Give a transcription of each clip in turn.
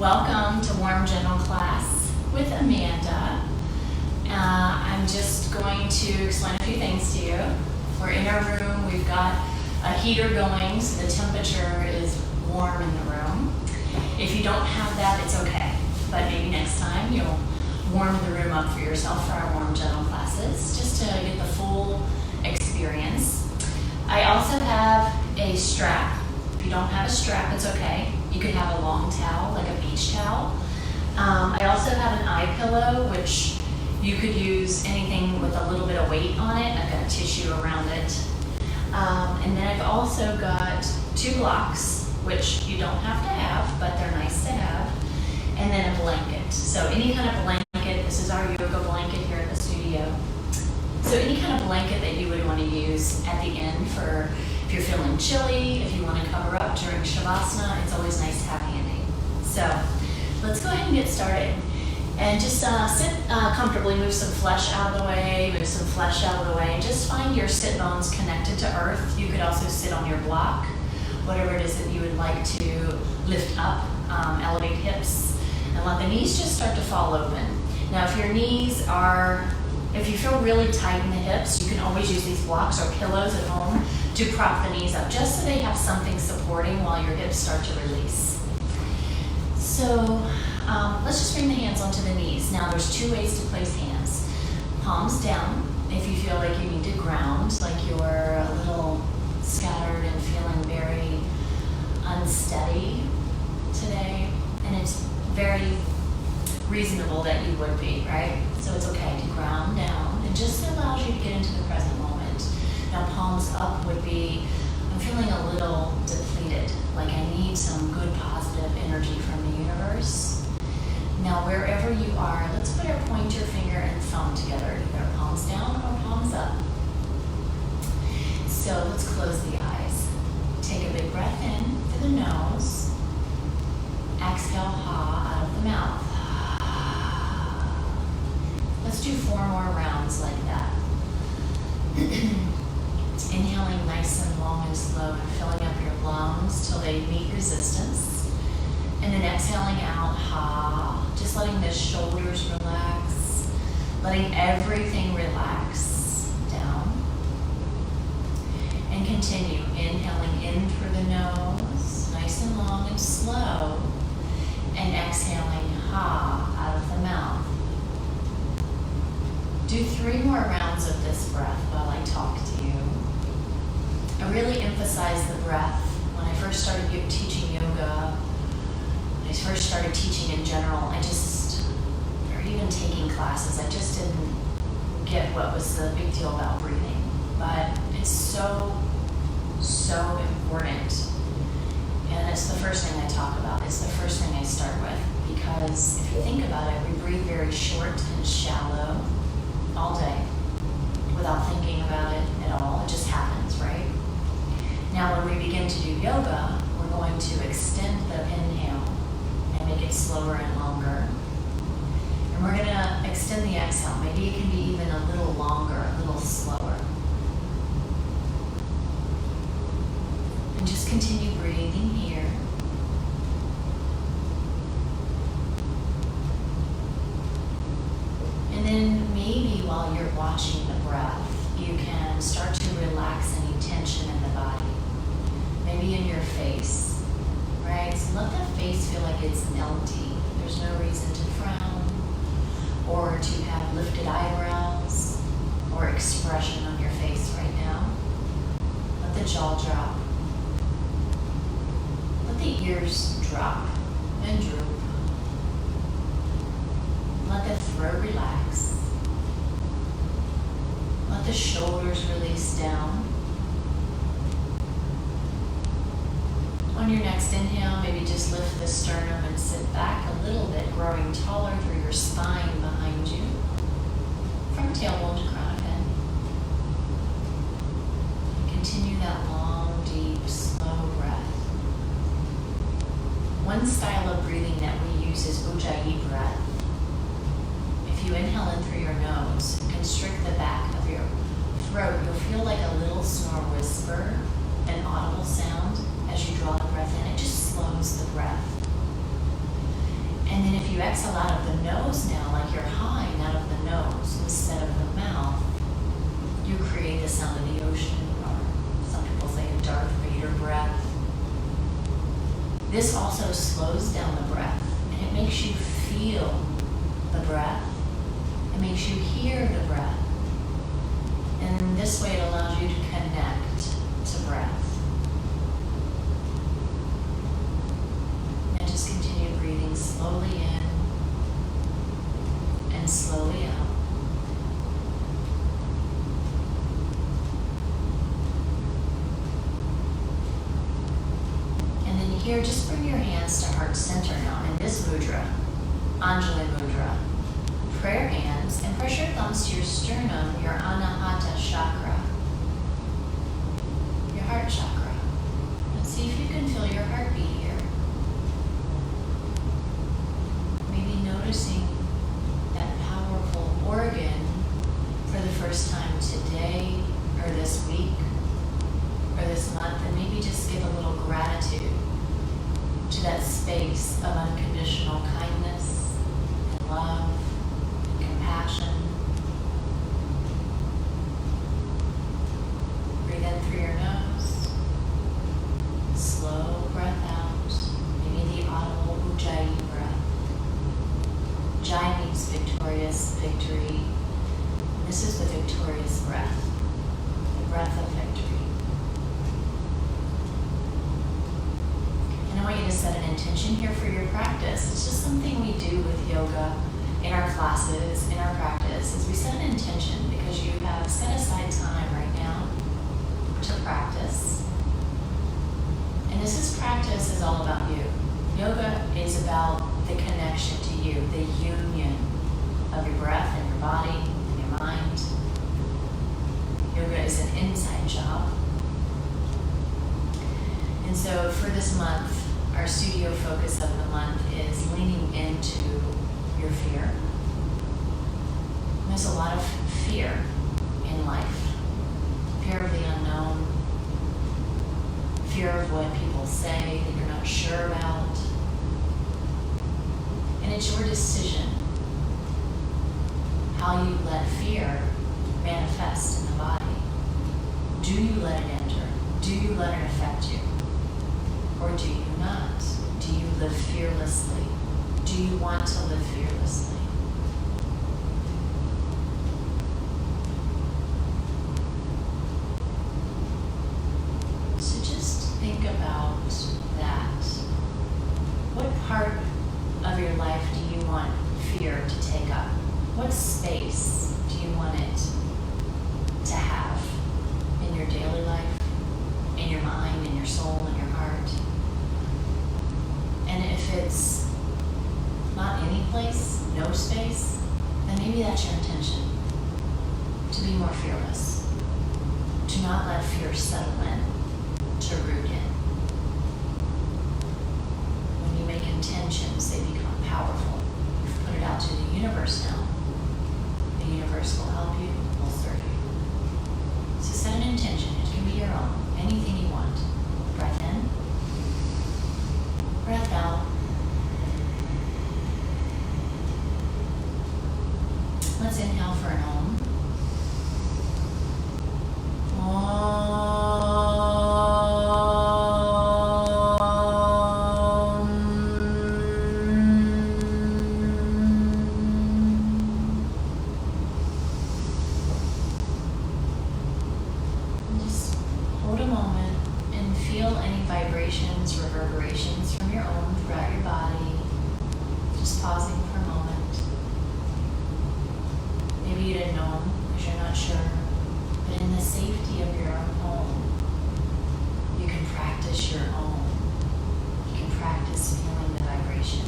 Welcome to Warm Gentle Class with Amanda. I'm just going to explain a few things to you. We're in our room, we've got a heater going so the temperature is warm in the room. If you don't have that, it's okay, but maybe next time you'll warm the room up for yourself for our Warm Gentle classes, just to get the full experience. I also have a strap. If you don't have a strap, it's okay. You could have a long towel, like a beach towel. I also have an eye pillow, which you could use anything with a little bit of weight on it. I've got tissue around it. And then I've also got 2 blocks, which you don't have to have, but they're nice to have. And then a blanket. So any kind of blanket, this is our yoga blanket here at the studio. So any kind of blanket that you would want to use at the end for if you're feeling chilly, if you want to cover up during Shavasana, it's always nice to have handy. So let's go ahead and get started. And just sit comfortably, move some flesh out of the way, move some flesh out of the way, and just find your sit bones connected to earth. You could also sit on your block, whatever it is that you would like to lift up, elevate hips, and let the knees just start to fall open. Now if your knees if you feel really tight in the hips, you can always use these blocks or pillows at home to prop the knees up, just so they have something supporting while your hips start to release. So let's just bring the hands onto the knees. Now there's 2 ways to place hands. Palms down, if you feel like you need to ground, like you're a little scattered and feeling very unsteady today, and it's very reasonable that you would be, right? So it's okay to ground down. It just allows you to get into the present moment. Now palms up would be, I'm feeling a little depleted, like I need some good positive energy from the universe. Now wherever you are, let's put our pointer finger and thumb together, either palms down or palms up. So let's close the eyes. Take a big breath in through the nose. Exhale, ha, out of the mouth. Let's do 4 more rounds like that. Inhaling nice and long and slow and filling up your lungs till they meet resistance. And then exhaling out, ha, just letting the shoulders relax, letting everything relax down. And continue, inhaling in through the nose, nice and long and slow, and exhaling, ha, out of the mouth. Do 3 more rounds of this breath while I talk to you. I really emphasize the breath. When I first started teaching yoga, when I first started teaching in general, or even taking classes, I just didn't get what was the big deal about breathing. But it's so, so important. And it's the first thing I talk about. It's the first thing I start with. Because if you think about it, we breathe very short and shallow all day without thinking about it at all. It just happens, right? Now when we begin to do yoga, we're going to extend the inhale and make it slower and longer. And we're going to extend the exhale. Maybe it can be even a little longer, a little slower. And just continue breathing here. And then maybe while you're watching the breath, you can start to relax any tension in the body. Maybe in your face, right? So let the face feel like it's empty. There's no reason to frown or to have lifted eyebrows or expression on your face right now. Let the jaw drop. Let the ears drop and droop. Let the throat relax. Let the shoulders release down. On your next inhale, maybe just lift the sternum and sit back a little bit, growing taller through your spine behind you, from tailbone to crown of head. Continue that long, deep, slow breath. One style of breathing that we use is Ujjayi breath. If you inhale in through your nose, constrict the back of your throat, you'll feel like a little snore whisper, an audible sound as you draw the breath in. It just slows the breath. exhale out of the nose now, like you're high out of the nose instead of the mouth, you create the sound of the ocean, or some people say a Darth Vader breath. This also slows down the breath, and it makes you feel the breath. It makes you hear the breath. And this way it allows you to connect to breath. And just continue breathing slowly in and slowly out. And then here, just bring your hands to heart center now in this mudra, Anjali Mudra. Prayer hands, and press your thumbs to your sternum, your Anahata chakra, your heart chakra. And see if you can feel your heartbeat here. Maybe noticing that powerful organ for the first time today, or this week, or this month, and maybe just give a little gratitude to that space of unconditional kindness and love. Compassion. Breathe in through your nose. Slow breath out. Maybe the audible Ujjayi breath. Jai means victorious, victory. This is the victorious breath, the breath of victory. And I want you to set an intention here for your practice. It's just something we do with yoga. In our classes, in our practice, is we set an intention because you have set aside time right now to practice. And practice is all about you. Yoga is about the connection to you, the union of your breath and your body and your mind. Yoga is an inside job. And so for this month, our studio focus of the month is leaning into your fear. There's a lot of fear in life. Fear of the unknown. Fear of what people say that you're not sure about. And it's your decision how you let fear manifest in the body. Do you let it enter? Do you let it affect you? Or do you not? Do you live fearlessly? Do you want to live fearlessly? So just think about that. What part of your life do you want fear to take up? What space do you want it to have in your daily life, in your mind, in your soul, in your heart? And if it's not any place, no space, then maybe that's your intention, to be more fearless, to not let fear settle in, to root in. When you make intentions, they become powerful. You've put it out to the universe now. The universe will help you, will serve you. So set an intention. It can be your own, anything you want. Breath in, breath out. Let's inhale for an Om. Just hold a moment and feel any vibrations, reverberations from your Om throughout your body. Just pausing for a moment. Maybe you didn't know because you're not sure, but in the safety of your own home, you can practice your own. You can practice feeling the vibration,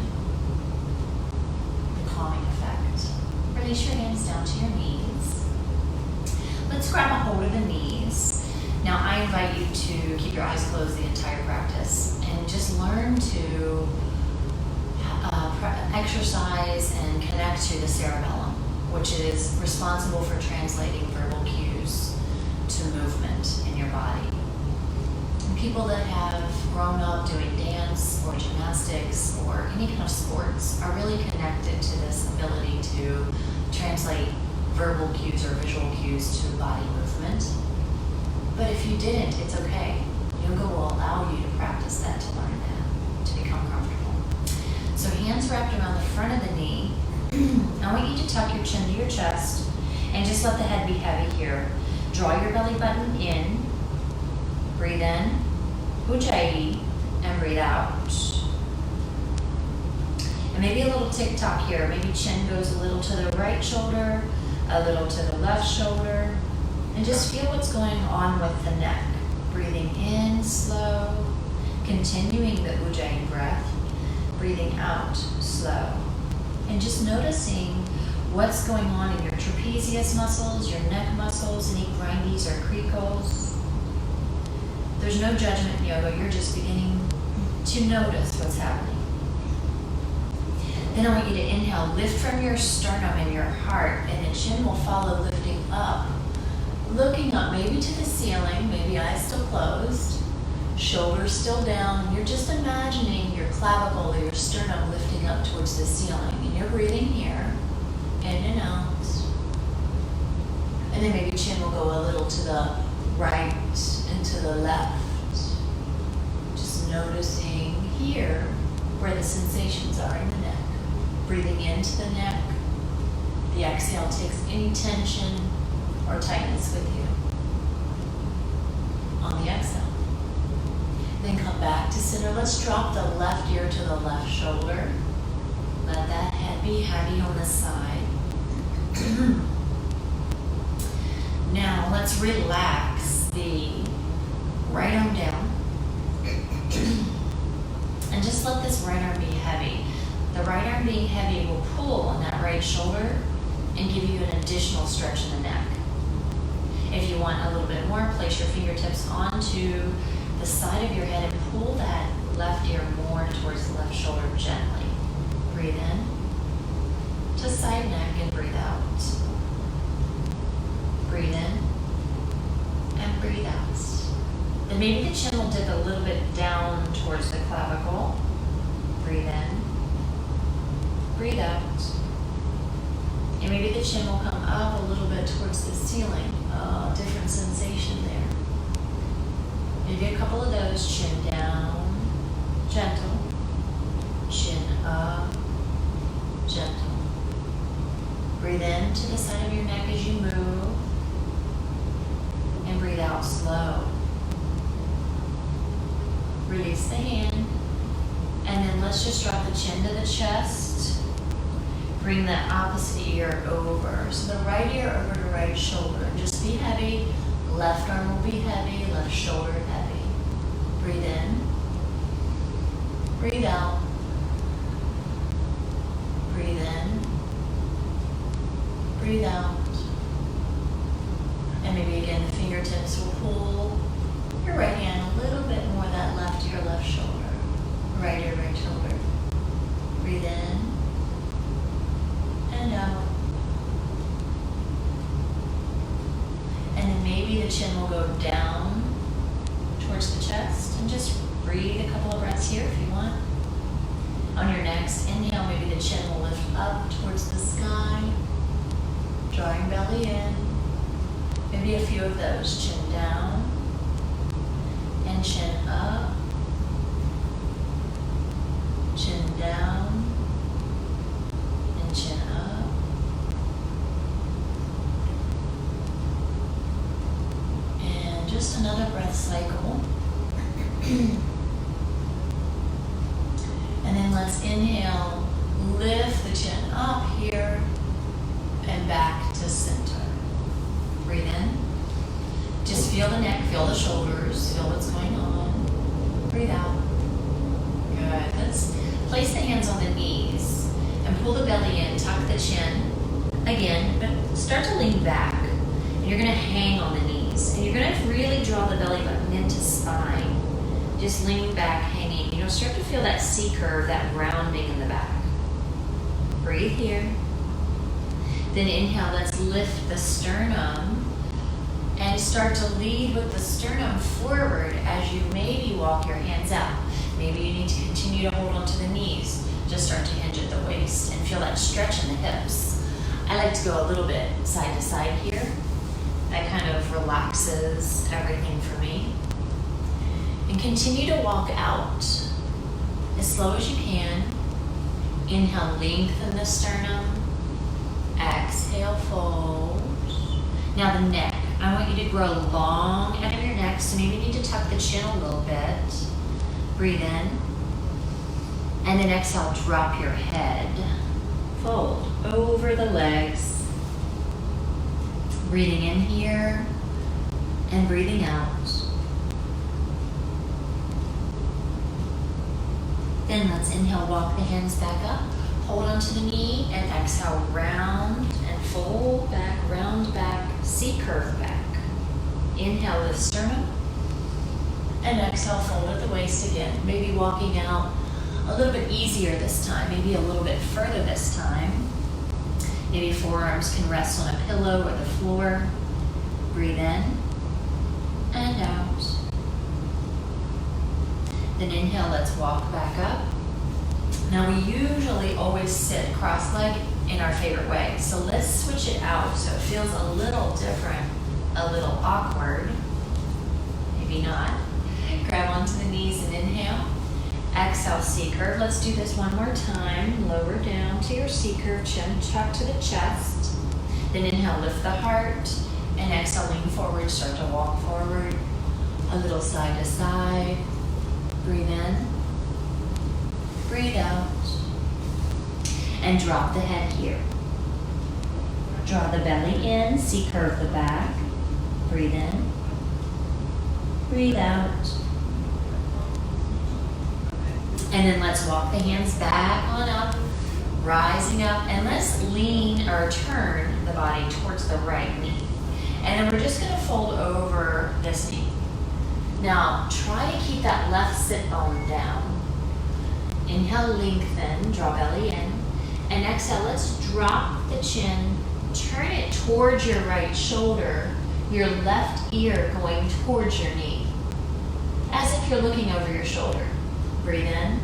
the calming effect. Release your hands down to your knees. Let's grab a hold of the knees. Now I invite you to keep your eyes closed the entire practice and just learn to exercise and connect to the cerebellum, which is responsible for translating verbal cues to movement in your body. People that have grown up doing dance or gymnastics or any kind of sports are really connected to this ability to translate verbal cues or visual cues to body movement. But if you didn't, it's okay. Yoga will allow you to practice that, to learn that, to become comfortable. So hands wrapped around the front of the knee. I want you to tuck your chin to your chest and just let the head be heavy here. Draw your belly button in. Breathe in, Ujjayi, and breathe out. And maybe a little tick-tock here. Maybe chin goes a little to the right shoulder, a little to the left shoulder. And just feel what's going on with the neck. Breathing in slow, continuing the Ujjayi breath. Breathing out slow. And just noticing what's going on in your trapezius muscles, your neck muscles, any grindies or crinkles. There's no judgment in yoga, you're just beginning to notice what's happening. Then I want you to inhale, lift from your sternum and your heart, and the chin will follow, lifting up. Looking up, maybe to the ceiling, maybe eyes still closed, shoulders still down. You're just imagining your clavicle or your sternum lifting up towards the ceiling, and you're breathing here, in and out. And then maybe chin will go a little to the right and to the left. Just noticing here where the sensations are in the neck. Breathing into the neck. The exhale takes any tension or tightness with you. On the exhale. Then come back to center. Let's drop the left ear to the left shoulder. Let that head be heavy on the side. Now let's relax the right arm down. And just let this right arm be heavy. The right arm being heavy will pull on that right shoulder and give you an additional stretch in the neck. If you want a little bit more, place your fingertips onto the side of your head and pull that left ear more towards the left shoulder gently. Breathe in to side neck and breathe out. Breathe in and breathe out. Then maybe the chin will dip a little bit down towards the clavicle. Breathe in, breathe out. And maybe the chin will come up a little bit towards the ceiling. Different sensation there. Maybe a couple of those. Chin down, gentle. Chin up, gentle. Breathe in to the side of your neck as you move. And breathe out slow. Release the hand. And then let's just drop the chin to the chest. Bring the opposite ear over. So the right ear over to right shoulder. Just be heavy. Left arm will be heavy. Left shoulder heavy. Breathe in. Breathe out. Breathe in. Breathe out. And maybe again the fingertips will pull your right hand a little bit more that left ear, left shoulder. Right ear, right shoulder. Breathe in and out. And then maybe the chin will go down towards the chest, and just breathe a couple of breaths here if you want. On your next inhale, maybe the chin will lift up towards the sky, drawing belly in. Maybe a few of those. Chin down and chin up. Chin down and chin up. And just another breath cycle. And then let's inhale, lift the chin up here and back to center. Breathe in. Just feel the neck, feel the shoulders, feel what's going on. Breathe out. Good. Let's place the hands on the knees and pull the belly in, tuck the chin. Again, but start to lean back. And you're going to hang on the knees. And you're going to really draw the belly button into spine. Just lean back, hanging. You'll start to feel that C curve, that rounding in the back. Breathe here. Then inhale, let's lift the sternum And start to lead with the sternum forward as you maybe walk your hands out. Maybe you need to continue to hold onto the knees. Just start to hinge at the waist and feel that stretch in the hips. I like to go a little bit side to side here. That kind of relaxes everything for me. And continue to walk out as slow as you can. Inhale, lengthen the sternum. Exhale, fold. Now the neck. I want you to grow long out of your neck, so maybe you need to tuck the chin a little bit. Breathe in. And then exhale, drop your head. Fold over the legs. Breathing in here and breathing out. Then let's inhale, walk the hands back up. Hold onto the knee and exhale, round and fold back, round back, C-curve back. Inhale, lift sternum. And exhale, fold at the waist again. Maybe walking out a little bit easier this time, maybe a little bit further this time. Maybe forearms can rest on a pillow or the floor. Breathe in and out. Then inhale, let's walk back up. Now we usually always sit cross-legged in our favorite way. So let's switch it out so it feels a little different, a little awkward. Maybe not. Grab onto the knees and inhale. Exhale, C-curve. Let's do this one more time. Lower down to your C-curve, chin tuck to the chest. Then inhale, lift the heart. And exhale, lean forward, start to walk forward. A little side to side. Breathe in. Breathe out. And drop the head here. Draw the belly in, C-curve the back. Breathe in. Breathe out. And then let's walk the hands back on up, rising up, and let's lean or turn the body towards the right knee. And then we're just gonna fold over this knee. Now, try to keep that left sit bone down. Inhale, lengthen, draw belly in. And exhale, let's drop the chin, turn it towards your right shoulder, your left ear going towards your knee, as if you're looking over your shoulder. Breathe in,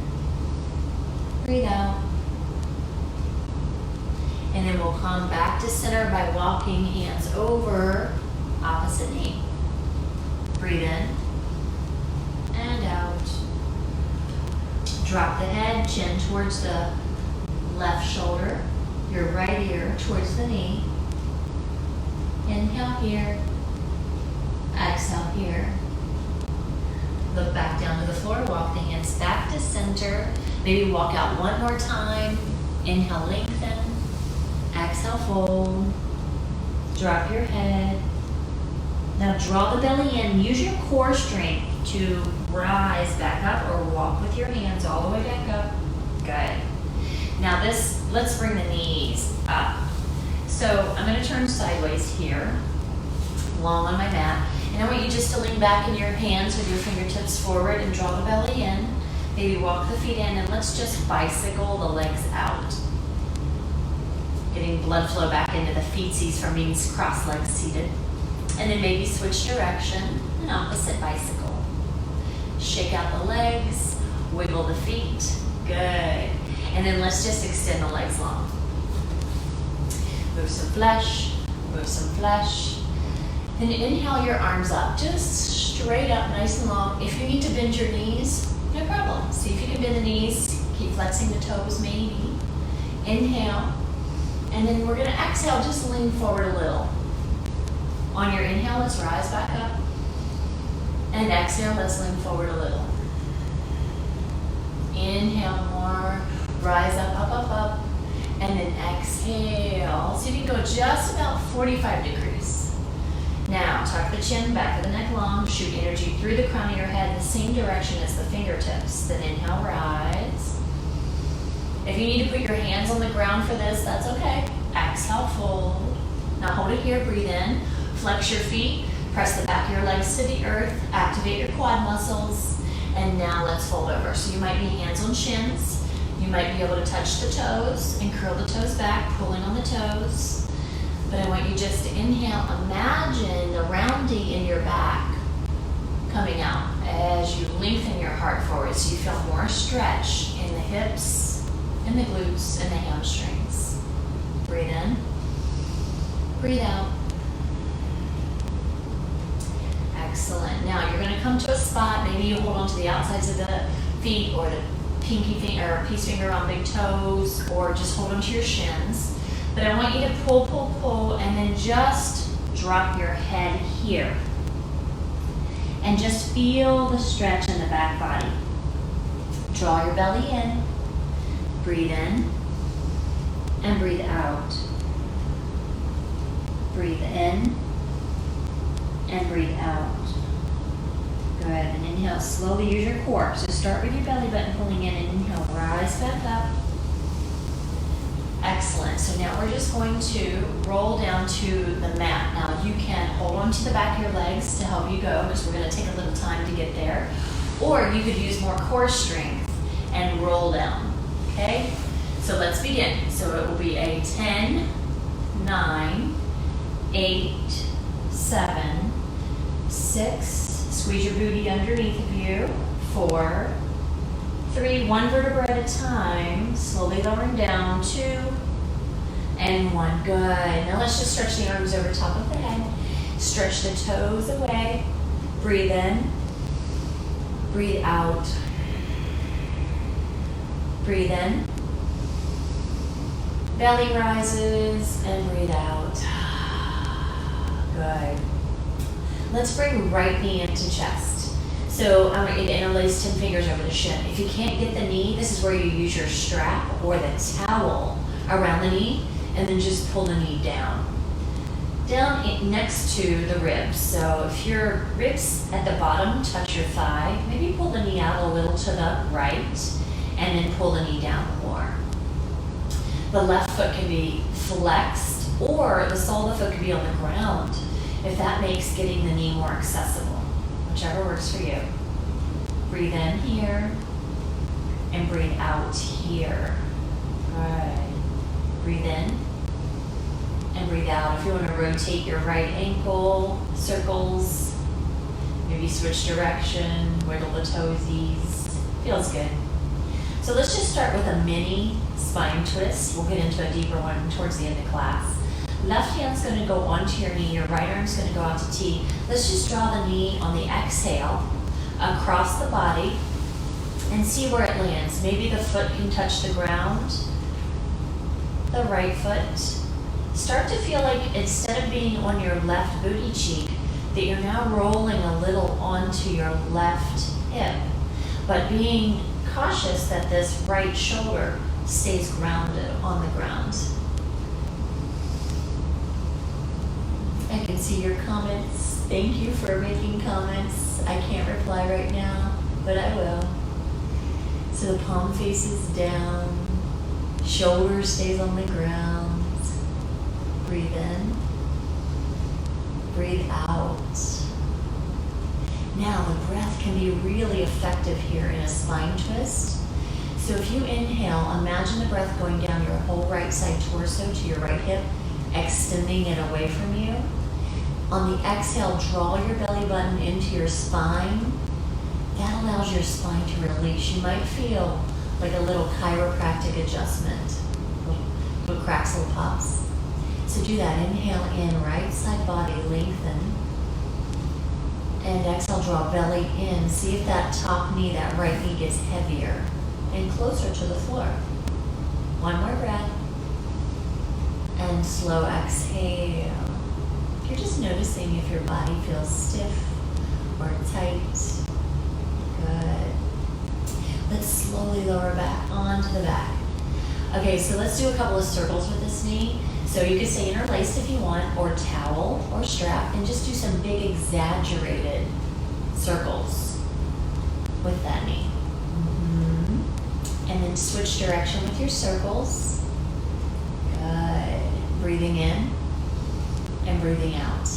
breathe out. And then we'll come back to center by walking hands over opposite knee. Breathe in and out. Drop the head, chin towards the left shoulder, your right ear towards the knee. Inhale here, exhale here. Look back down to the floor, walk the hands back to center. Maybe walk out one more time. Inhale, lengthen. Exhale, fold. Drop your head. Now draw the belly in. Use your core strength to rise back up or walk with your hands all the way back up. Good. Now let's bring the knees up. So I'm going to turn sideways here, long on my mat. And I want you just to lean back in your hands with your fingertips forward and draw the belly in. Maybe walk the feet in, and let's just bicycle the legs out. Getting blood flow back into the feetsies from being cross-legged seated. And then maybe switch direction, an opposite bicycle. Shake out the legs, wiggle the feet. Good. And then let's just extend the legs long. Move some flesh, move some flesh. Then inhale your arms up, just straight up, nice and long. If you need to bend your knees, no problem. See if you can bend the knees, keep flexing the toes maybe. Inhale, and then we're gonna exhale, just lean forward a little. On your inhale, let's rise back up. And exhale, let's lean forward a little. Inhale more, rise up, up, up, up. And then exhale. So you can go just about 45 degrees. Now, tuck the chin, back of the neck long, shoot energy through the crown of your head, the same direction as the fingertips. Then inhale, rise. If you need to put your hands on the ground for this, that's okay. Exhale, fold. Now hold it here, breathe in. Flex your feet, press the back of your legs to the earth, activate your quad muscles, and now let's fold over. So you might be hands on shins. You might be able to touch the toes and curl the toes back, pulling on the toes. But I want you just to inhale, imagine the rounding in your back coming out as you lengthen your heart forward so you feel more stretch in the hips and the glutes and the hamstrings. Breathe in, breathe out. Excellent. Now you're going to come to a spot, maybe you hold on to the outsides of the feet or the pinky finger or peace finger on big toes, or just hold on to your shins. But I want you to pull, pull, pull, and then just drop your head here. And just feel the stretch in the back body. Draw your belly in, breathe in, and breathe out. Breathe in, and breathe out. Good, and inhale, slowly use your core. So start with your belly button pulling in, and inhale, rise back up. Excellent, so now we're just going to roll down to the mat. Now you can hold on to the back of your legs to help you go, because we're gonna take a little time to get there. Or you could use more core strength and roll down, okay? So let's begin. So it will be a 10, 9, 8, 7, 6, squeeze your booty underneath of you, 4, 3, 1 vertebra at a time, slowly lowering down, 2, and 1. Good. Now let's just stretch the arms over top of the head. Stretch the toes away. Breathe in. Breathe out. Breathe in. Belly rises and breathe out. Good. Let's bring right knee into chest. So I want you to interlace 10 fingers over the shin. If you can't get the knee, this is where you use your strap or the towel around the knee, and then just pull the knee down. Down next to the ribs. So if your ribs at the bottom touch your thigh, maybe pull the knee out a little to the right, and then pull the knee down more. The left foot can be flexed, or the sole of the foot could be on the ground, if that makes getting the knee more accessible. Whichever works for you. Breathe in here and breathe out here. Good. Breathe in and breathe out. If you want to rotate your right ankle, circles, maybe switch direction, wiggle the toesies. Feels good. So let's just start with a mini spine twist. We'll get into a deeper one towards the end of class. Left hand's going to go onto your knee, your right arm's going to go out to T. Let's just draw the knee on the exhale across the body and see where it lands. Maybe the foot can touch the ground, the right foot. Start to feel like instead of being on your left booty cheek, that you're now rolling a little onto your left hip, but being cautious that this right shoulder stays grounded on the ground. I can see your comments. Thank you for making comments. I can't reply right now, but I will. So the palm faces down, shoulder stays on the ground. Breathe in, breathe out. Now the breath can be really effective here in a spine twist. So if you inhale, imagine the breath going down your whole right side torso to your right hip, extending it away from you. On the exhale, draw your belly button into your spine. That allows your spine to release. You might feel like a little chiropractic adjustment, little cracks, little pops. So do that. Inhale in, right side body, lengthen. And exhale, draw belly in. See if that top knee, that right knee gets heavier and closer to the floor. One more breath. And slow exhale. You're just noticing if your body feels stiff or tight. Good. Let's slowly lower back onto the back. Okay, so let's do a couple of circles with this knee. So you can say interlaced if you want, or towel or strap, and just do some big exaggerated circles with that knee. And then switch direction with your circles. Good. Breathing in and breathing out.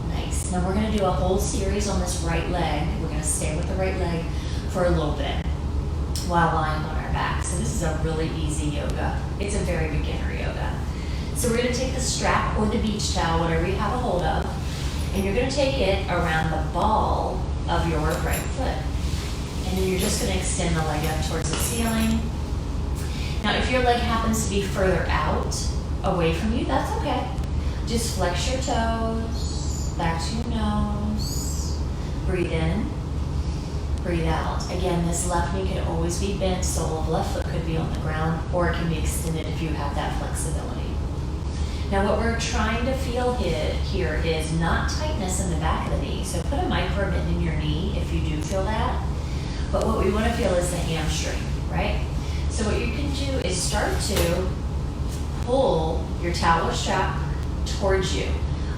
Nice. Now we're going to do a whole series on this right leg. We're going to stay with the right leg for a little bit while lying on our back. So this is a really easy yoga. It's a very beginner yoga. So we're gonna take the strap or the beach towel, whatever you have a hold of, and you're gonna take it around the ball of your right foot. And then you're just gonna extend the leg up towards the ceiling. Now, if your leg happens to be further out, away from you, that's okay. Just flex your toes, back to your nose. Breathe in, breathe out. Again, this left knee can always be bent, sole of left foot could be on the ground, or it can be extended if you have that flexibility. Now, what we're trying to feel here is not tightness in the back of the knee. So put a micro bend in your knee if you do feel that. But what we want to feel is the hamstring, right? So what you can do is start to pull your towel or strap towards you.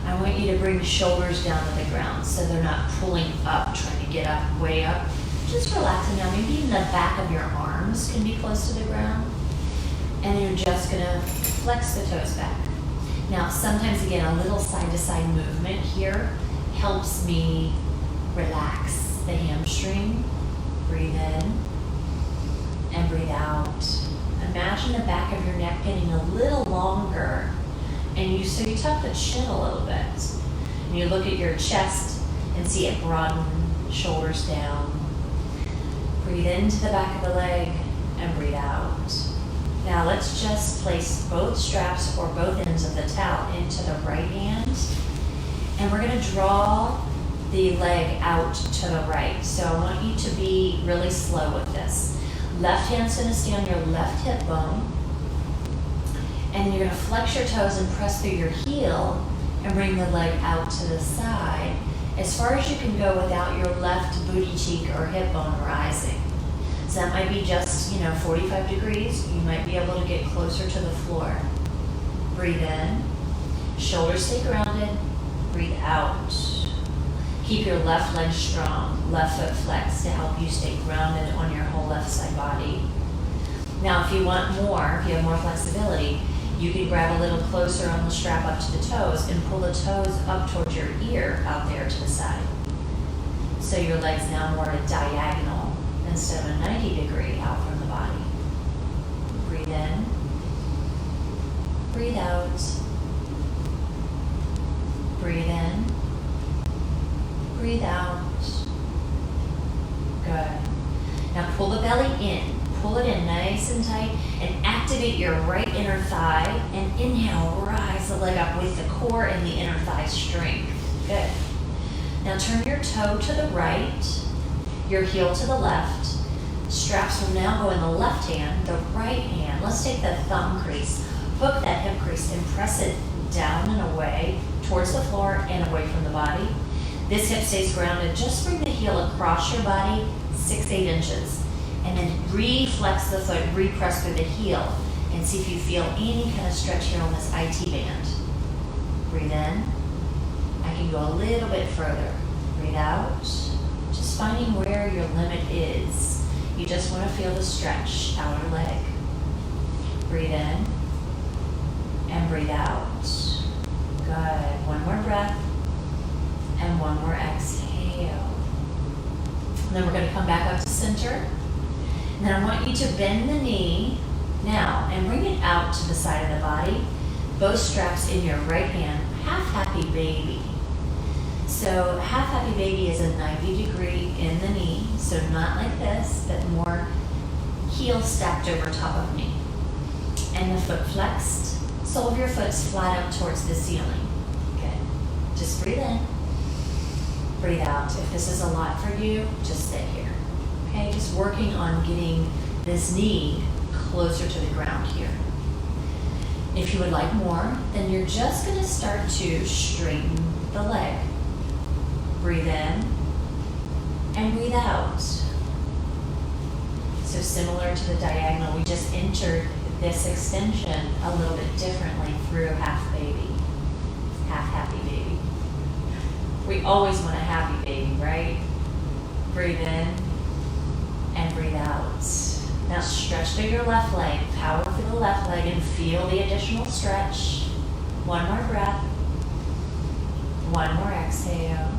I want you to bring the shoulders down to the ground so they're not pulling up, trying to get up, way up. Just relaxing down. Maybe even the back of your arms can be close to the ground. And you're just gonna flex the toes back. Now, sometimes again, a little side to side movement here helps me relax the hamstring. Breathe in and breathe out. Imagine the back of your neck getting a little longer, and so you tuck the chin a little bit, and you look at your chest and see it broaden, shoulders down. Breathe into the back of the leg and breathe out. Now let's just place both straps or both ends of the towel into the right hand, and we're going to draw the leg out to the right. So I want you to be really slow with this. Left hand's going to stay on your left hip bone, and you're going to flex your toes and press through your heel and bring the leg out to the side as far as you can go without your left booty cheek or hip bone rising. So that might be just, 45 degrees. You might be able to get closer to the floor. Breathe in. Shoulders stay grounded. Breathe out. Keep your left leg strong, left foot flexed to help you stay grounded on your whole left side body. Now, if you want more, if you have more flexibility, you can grab a little closer on the strap up to the toes and pull the toes up towards your ear out there to the side. So your leg's now more at a diagonal instead of a 90-degree out from the body. Breathe in, breathe out, breathe in, breathe out. Good. Now pull the belly in, pull it in nice and tight, and activate your right inner thigh, and inhale, rise the leg up with the core and the inner thigh strength. Good. Now turn your toe to the right, your heel to the left. Straps will now go in the left hand, the right hand. Let's take the thumb crease, hook that hip crease and press it down and away towards the floor and away from the body. This hip stays grounded. Just bring the heel across your body 6-8 inches, and then reflex the foot, repress through the heel, and see if you feel any kind of stretch here on this IT band. Breathe in. I can go a little bit further. Breathe out. Just finding where your limit is. You just want to feel the stretch, outer leg. Breathe in and breathe out. Good. One more breath and one more exhale. And then we're going to come back up to center. And then I want you to bend the knee now and bring it out to the side of the body. Both straps in your right hand. Half happy baby. So half happy baby is a 90-degree in the knee. So not like this, but more heel stacked over top of knee. And the foot flexed. Sole of your foot's flat up towards the ceiling. Good. Just breathe in. Breathe out. If this is a lot for you, just sit here. Okay, just working on getting this knee closer to the ground here. If you would like more, then you're just going to start to straighten the leg. Breathe in and breathe out. So similar to the diagonal, we just entered this extension a little bit differently through half baby, half happy baby. We always want a happy baby, right? Breathe in and breathe out. Now stretch through your left leg, power through the left leg, and feel the additional stretch. One more breath. One more exhale.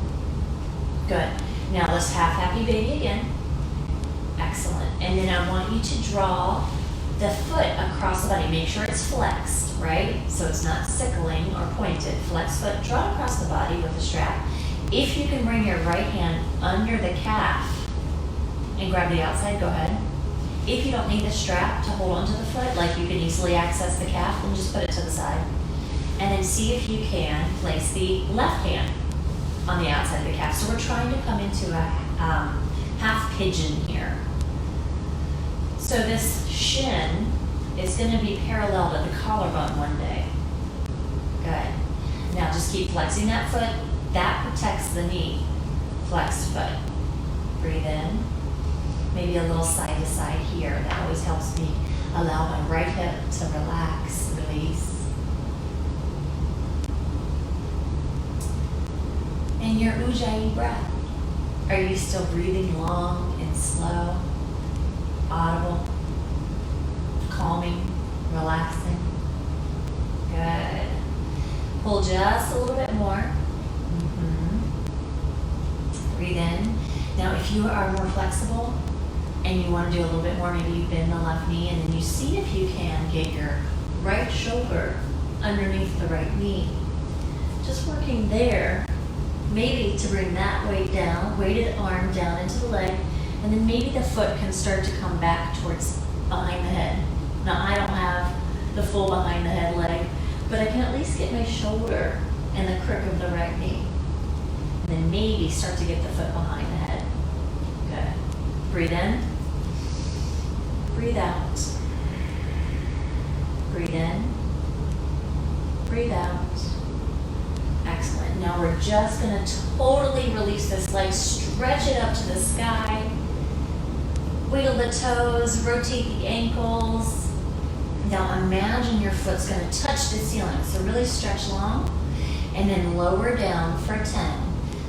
Good. Now let's half happy baby again. Excellent. And then I want you to draw the foot across the body, make sure it's flexed, right? So it's not sickling or pointed. Flex foot, draw it across the body with the strap. If you can bring your right hand under the calf and grab the outside, go ahead. If you don't need the strap to hold onto the foot, like you can easily access the calf, then just put it to the side. And then see if you can place the left hand on the outside of the calf. So we're trying to come into a half pigeon here. So this shin is going to be parallel to the collarbone one day. Good. Now just keep flexing that foot. That protects the knee. Flexed foot. Breathe in. Maybe a little side to side here. That always helps me allow my right hip to relax, release. And your Ujjayi breath. Are you still breathing long and slow? Audible, calming, relaxing. Good. Pull just a little bit more. Breathe in. Now, if you are more flexible and you want to do a little bit more, maybe you bend the left knee and then you see if you can get your right shoulder underneath the right knee. Just working there, maybe to bring that weight down, weighted arm down into the leg. And then maybe the foot can start to come back towards behind the head. Now, I don't have the full behind the head leg, but I can at least get my shoulder and the crook of the right knee. And then maybe start to get the foot behind the head. Good. Breathe in. Breathe out. Breathe in. Breathe out. Excellent. Now we're just going to totally release this leg. Stretch it up to the sky. Wiggle the toes, rotate the ankles. Now imagine your foot's going to touch the ceiling. So really stretch long and then lower down for 10.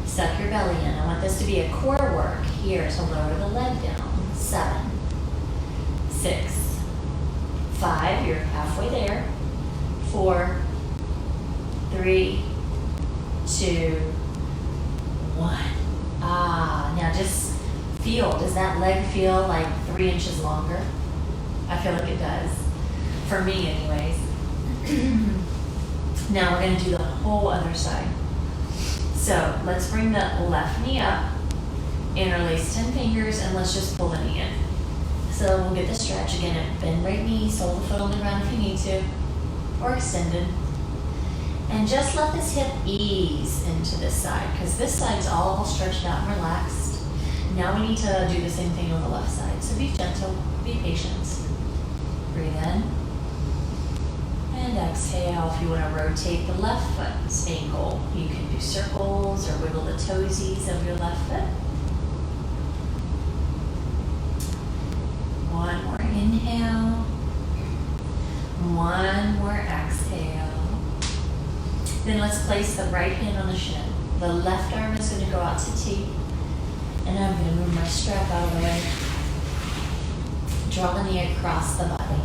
Suck your belly in. I want this to be a core work here to lower the leg down. 7, 6, 5, you're halfway there. 4, 3, 2, 1. Now just feel, does that leg feel like 3 inches longer? I feel like it does. For me anyways. Now we're going to do the whole other side. So let's bring the left knee up, interlace 10 fingers, and let's just pull the knee in. So we'll get the stretch again. Bend right knee, sole the foot on the ground if you need to, or extended. And just let this hip ease into this side, because this side's all stretched out and relaxed. Now we need to do the same thing on the left side. So be gentle, be patient. Breathe in. And exhale. If you want to rotate the left foot ankle, you can do circles or wiggle the toesies of your left foot. One more inhale. One more exhale. Then let's place the right hand on the shin. The left arm is going to go out to T. And I'm going to move my strap out of the way. Draw the knee across the body.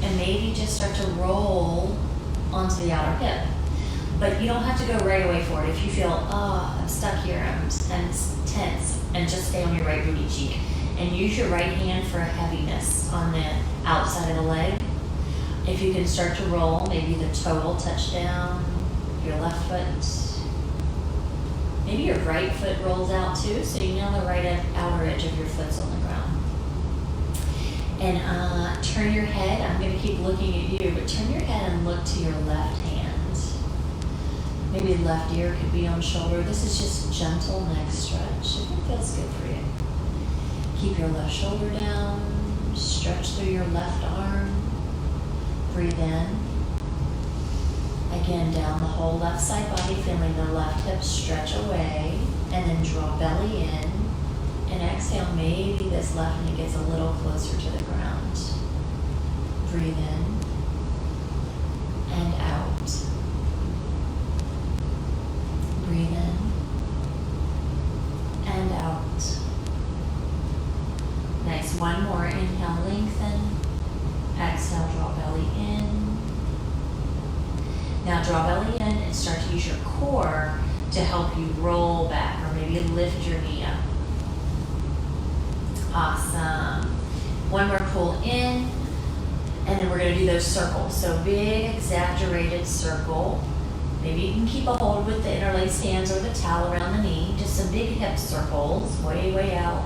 And maybe just start to roll onto the outer hip. But you don't have to go right away for it. If you feel, I'm stuck here, I'm tense, and just stay on your right booty cheek. And use your right hand for a heaviness on the outside of the leg. If you can start to roll, maybe the toe will touch down, your left foot. Maybe your right foot rolls out too, so you know the right outer edge of your foot's on the ground. And turn your head. I'm going to keep looking at you, but turn your head and look to your left hand. Maybe left ear could be on shoulder. This is just gentle neck stretch. If it feels good for you. Keep your left shoulder down. Stretch through your left arm. Breathe in. Again, down the whole left side body, feeling the left hip stretch away. And then draw belly in. And exhale, maybe this left knee gets a little closer to the ground. Breathe in and out. Breathe in and out. Nice. One more. Inhale, lengthen. Exhale, draw belly in. Now draw belly in and start to use your core to help you roll back or maybe lift your knee up. Awesome. One more pull in, we're gonna do those circles. So big exaggerated circle. Maybe you can keep a hold with the interlaced hands or the towel around the knee. Just some big hip circles, way, way out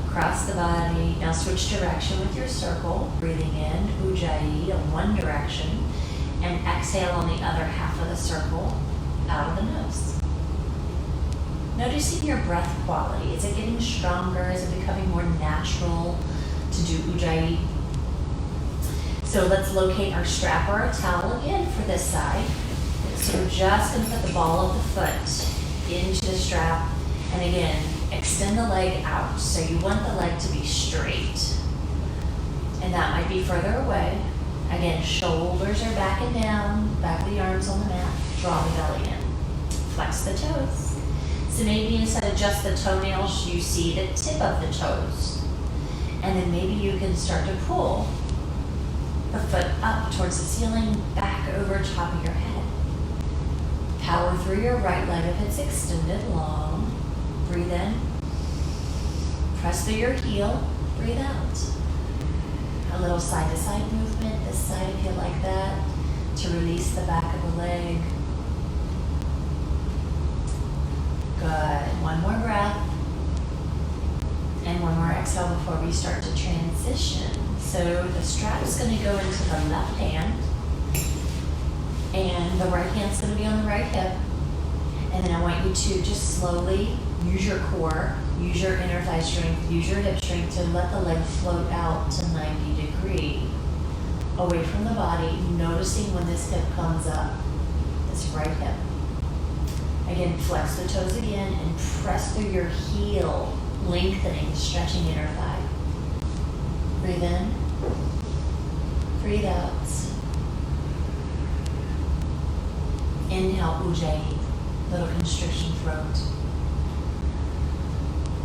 across the body. Now switch direction with your circle. Breathing in, Ujjayi in one direction. And exhale on the other half of the circle out of the nose. Noticing your breath quality. Is it getting stronger? Is it becoming more natural to do Ujjayi? So let's locate our strap or our towel again for this side. So we're just going to put the ball of the foot into the strap. And again, extend the leg out. So you want the leg to be straight. And that might be further away. Again, shoulders are back and down, back of the arms on the mat. Draw the belly in. Flex the toes. So maybe instead of just the toenails, you see the tip of the toes. And then maybe you can start to pull the foot up towards the ceiling, back over top of your head. Power through your right leg if it's extended long. Breathe in. Press through your heel. Breathe out. A little side to side movement, this side if you like that, to release the back of the leg. Good. One more breath. And one more exhale before we start to transition. So the strap's going to go into the left hand. And the right hand's going to be on the right hip. And then I want you to just slowly use your core, use your inner thigh strength, use your hip strength to let the leg float out to 90 degrees away from the body, noticing when this hip comes up, this right hip. Again, flex the toes again and press through your heel, lengthening, stretching inner thigh. Breathe in, breathe out. Inhale, Ujjayi, little constriction throat.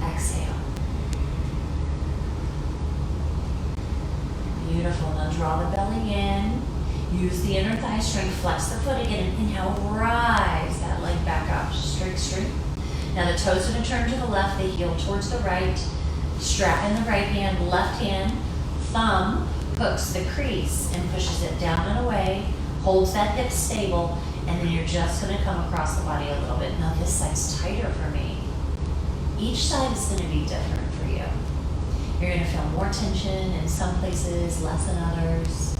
Exhale. Beautiful. Now draw the belly in. Use the inner thigh strength. Flex the foot again. And inhale, rise that leg back up. Straight. Now the toes are going to turn to the left. The heel towards the right. Strap in the right hand. Left hand. Thumb hooks the crease and pushes it down and away. Holds that hip stable. And then you're just going to come across the body a little bit. Now this side's tighter for me. Each side is going to be different for you. You're going to feel more tension in some places, less in others.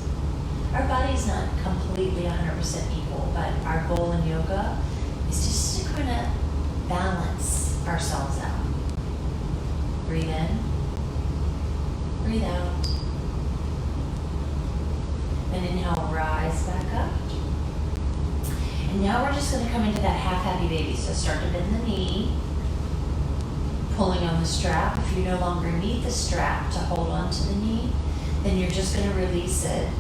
Our body's not completely 100% equal, but our goal in yoga is just to kind of balance ourselves out. Breathe in, breathe out. Then inhale, rise back up. And now we're just going to come into that half happy baby. So start to bend the knee, pulling on the strap. If you no longer need the strap to hold on to the knee, then you're just going to release it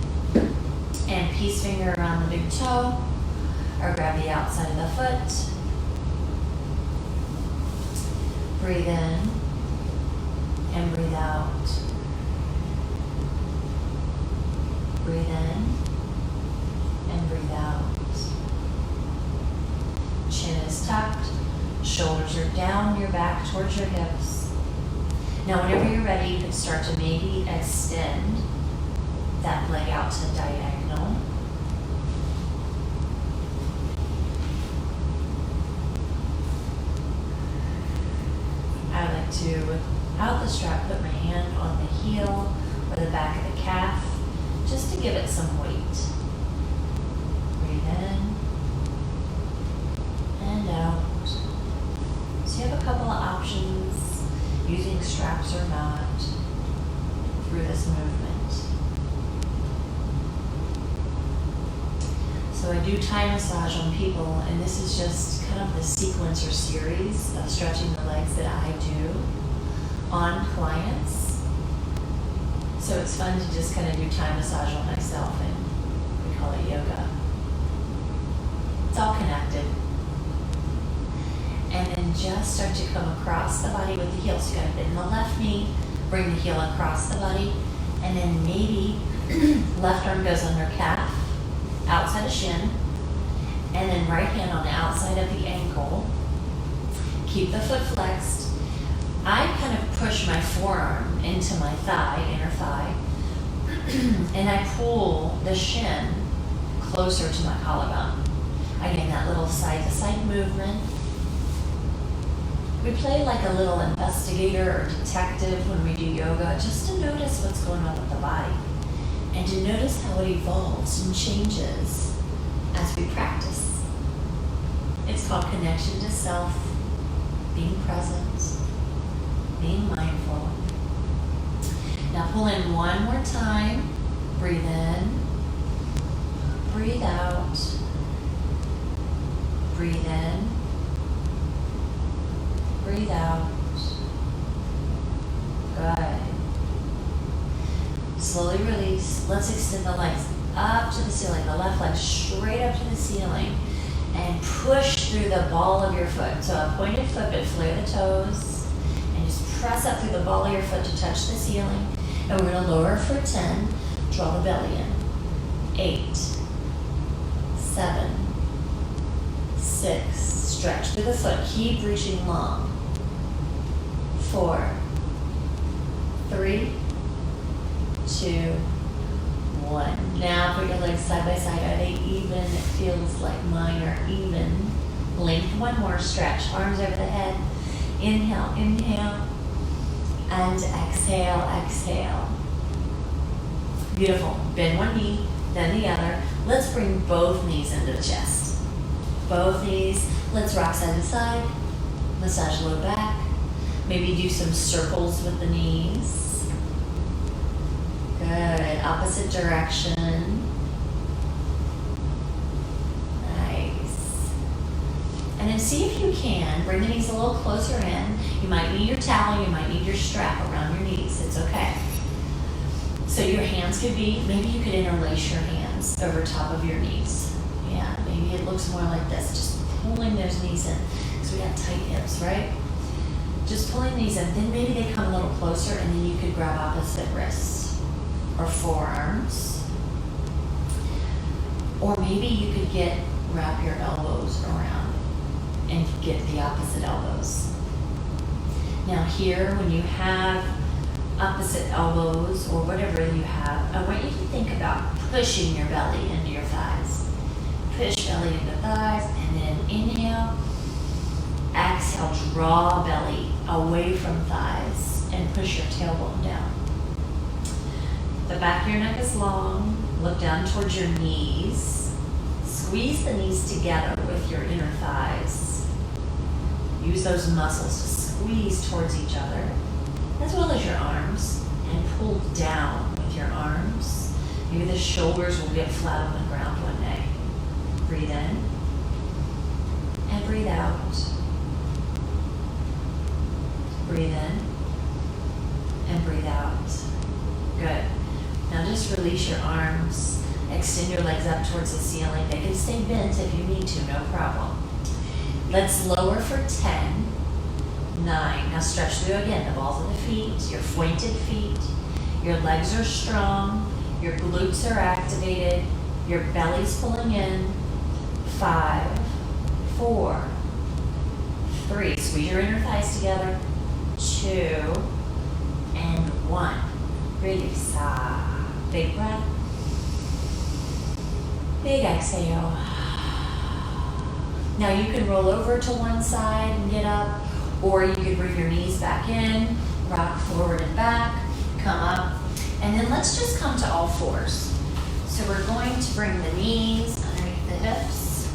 and peace finger around the big toe or grab the outside of the foot. Breathe in and breathe out. Breathe in and breathe out. Chin is tucked, shoulders are down, your back towards your hips. Now whenever you're ready, you can start to maybe extend that leg out to diagonal. I like to, without the strap, put my hand on the heel or the back of the calf, just to give it some weight. Breathe in and out. So you have a couple of options, using straps or not, through this movement. So I do Thai massage on people, and this is just kind of the sequence or series of stretching the legs that I do on clients. So it's fun to just kind of do Thai massage on myself, and we call it yoga. It's all connected. And then just start to come across the body with the heel. So you gotta bend the left knee, bring the heel across the body, and then maybe left arm goes under calf, outside of shin, and then right hand on the outside of the ankle. Keep the foot flexed. I kind of push my forearm into my thigh, inner thigh, And I pull the shin closer to my collarbone. Again, that little side-to-side movement. We play like a little investigator or detective when we do yoga, just to notice what's going on with the body and to notice how it evolves and changes as we practice. It's called connection to self, being present, being mindful. Now pull in one more time. Breathe in, breathe out, breathe in, breathe out. Good. Slowly release. Let's extend the legs up to the ceiling, the left leg straight up to the ceiling, and push through the ball of your foot. So a pointed foot, but flare the toes, and just press up through the ball of your foot to touch the ceiling. And we're gonna lower for 10, draw the belly in. 8, 7, 6, stretch through the foot, keep reaching long. 4, 3, 2, 1. Now put your legs side by side. Are they even? It feels like mine are even. Length, one more stretch. Arms over the head. Inhale, inhale. And exhale, exhale. Beautiful. Bend one knee, then the other. Let's bring both knees into the chest. Both knees. Let's rock side to side. Massage low back. Maybe do some circles with the knees. Good. Opposite direction. Nice. And then see if you can bring the knees a little closer in. You might need your towel, you might need your strap around your knees. It's okay. So your hands could be, maybe you could interlace your hands over top of your knees. Yeah, maybe it looks more like this, just pulling those knees in. Because we have tight hips, right? Just pulling these in. Then maybe they come a little closer and then you could grab opposite wrists or forearms. Or maybe you could wrap your elbows around and get the opposite elbows. Now here, when you have opposite elbows or whatever you have, I want you to think about pushing your belly into your thighs. Push belly into thighs, and then inhale, exhale, draw belly away from thighs and push your tailbone down. The back of your neck is long. Look down towards your knees. Squeeze the knees together with your inner thighs. Use those muscles to squeeze towards each other, as well as your arms, and pull down with your arms. Maybe the shoulders will get flat on the ground one day. Breathe in and breathe out. Breathe in and breathe out. Good. Now just release your arms. Extend your legs up towards the ceiling. They can stay bent if you need to, no problem. Let's lower for 10, 9. Now stretch through again the balls of the feet, your pointed feet. Your legs are strong. Your glutes are activated. Your belly's pulling in. 5, 4, 3. Squeeze your inner thighs together. 2, and 1. Release. Big breath. Big exhale. Now you can roll over to one side and get up, or you could bring your knees back in, rock forward and back, come up, and then let's just come to all fours. So we're going to bring the knees underneath the hips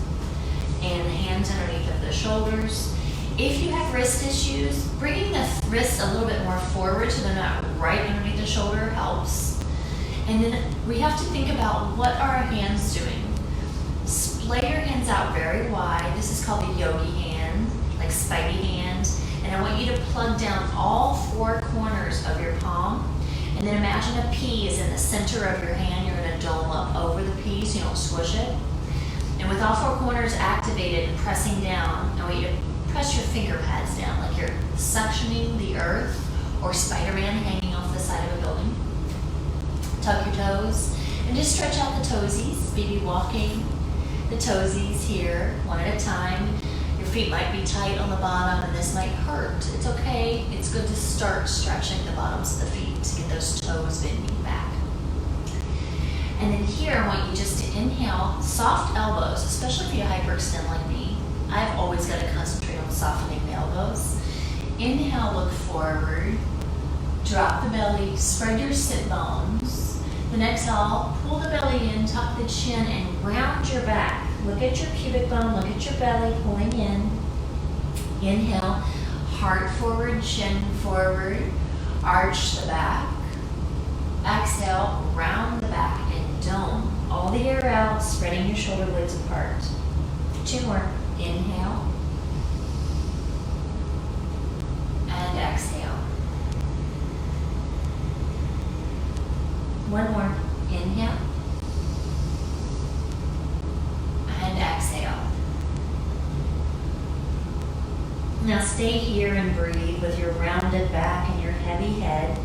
and the hands underneath of the shoulders. If you have wrist issues, bringing the wrists a little bit more forward so they're not right underneath the shoulder helps. And then we have to think about what are our hands doing. Splay your hands out very wide. This is called the yogi hand, like spidey hand. And I want you to plug down all 4 corners of your palm. And then imagine a pea is in the center of your hand. You're going to dome up over the pea so you don't squish it. And with all 4 corners activated and pressing down, I want you to press your finger pads down like you're suctioning the earth or Spider-Man hanging off the side of a building. Tuck your toes and just stretch out the toesies, maybe walking the toesies here one at a time. Your feet might be tight on the bottom and this might hurt. It's okay. It's good to start stretching the bottoms of the feet to get those toes bending back. here, I want you just to inhale, soft elbows, especially if you hyperextend like me. I've always got to concentrate on softening the elbows. Inhale, look forward, drop the belly, spread your sit bones. Then exhale, pull the belly in, tuck the chin, and round your back. Look at your pubic bone, look at your belly, pulling in. Inhale, heart forward, chin forward, arch the back. Exhale, round the back and dome. All the air out, spreading your shoulder blades apart. 2 more. Inhale. And exhale. 1 more. Inhale. And exhale. Now stay here and breathe with your rounded back and your heavy head.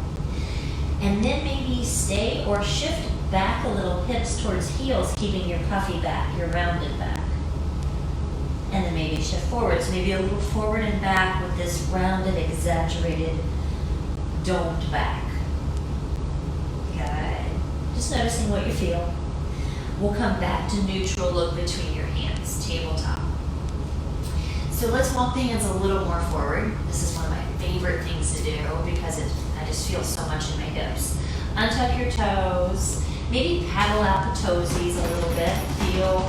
And then maybe stay or shift back a little, hips towards heels, keeping your puffy back, your rounded back. And then maybe shift forward. So maybe a little forward and back with this rounded, exaggerated, domed back. Good. Just noticing what you feel. We'll come back to neutral, look between your hands, tabletop. So let's walk the hands a little more forward. This is one of my favorite things to do because I just feel so much in my hips. Untuck your toes. Maybe paddle out the toesies a little bit. Feel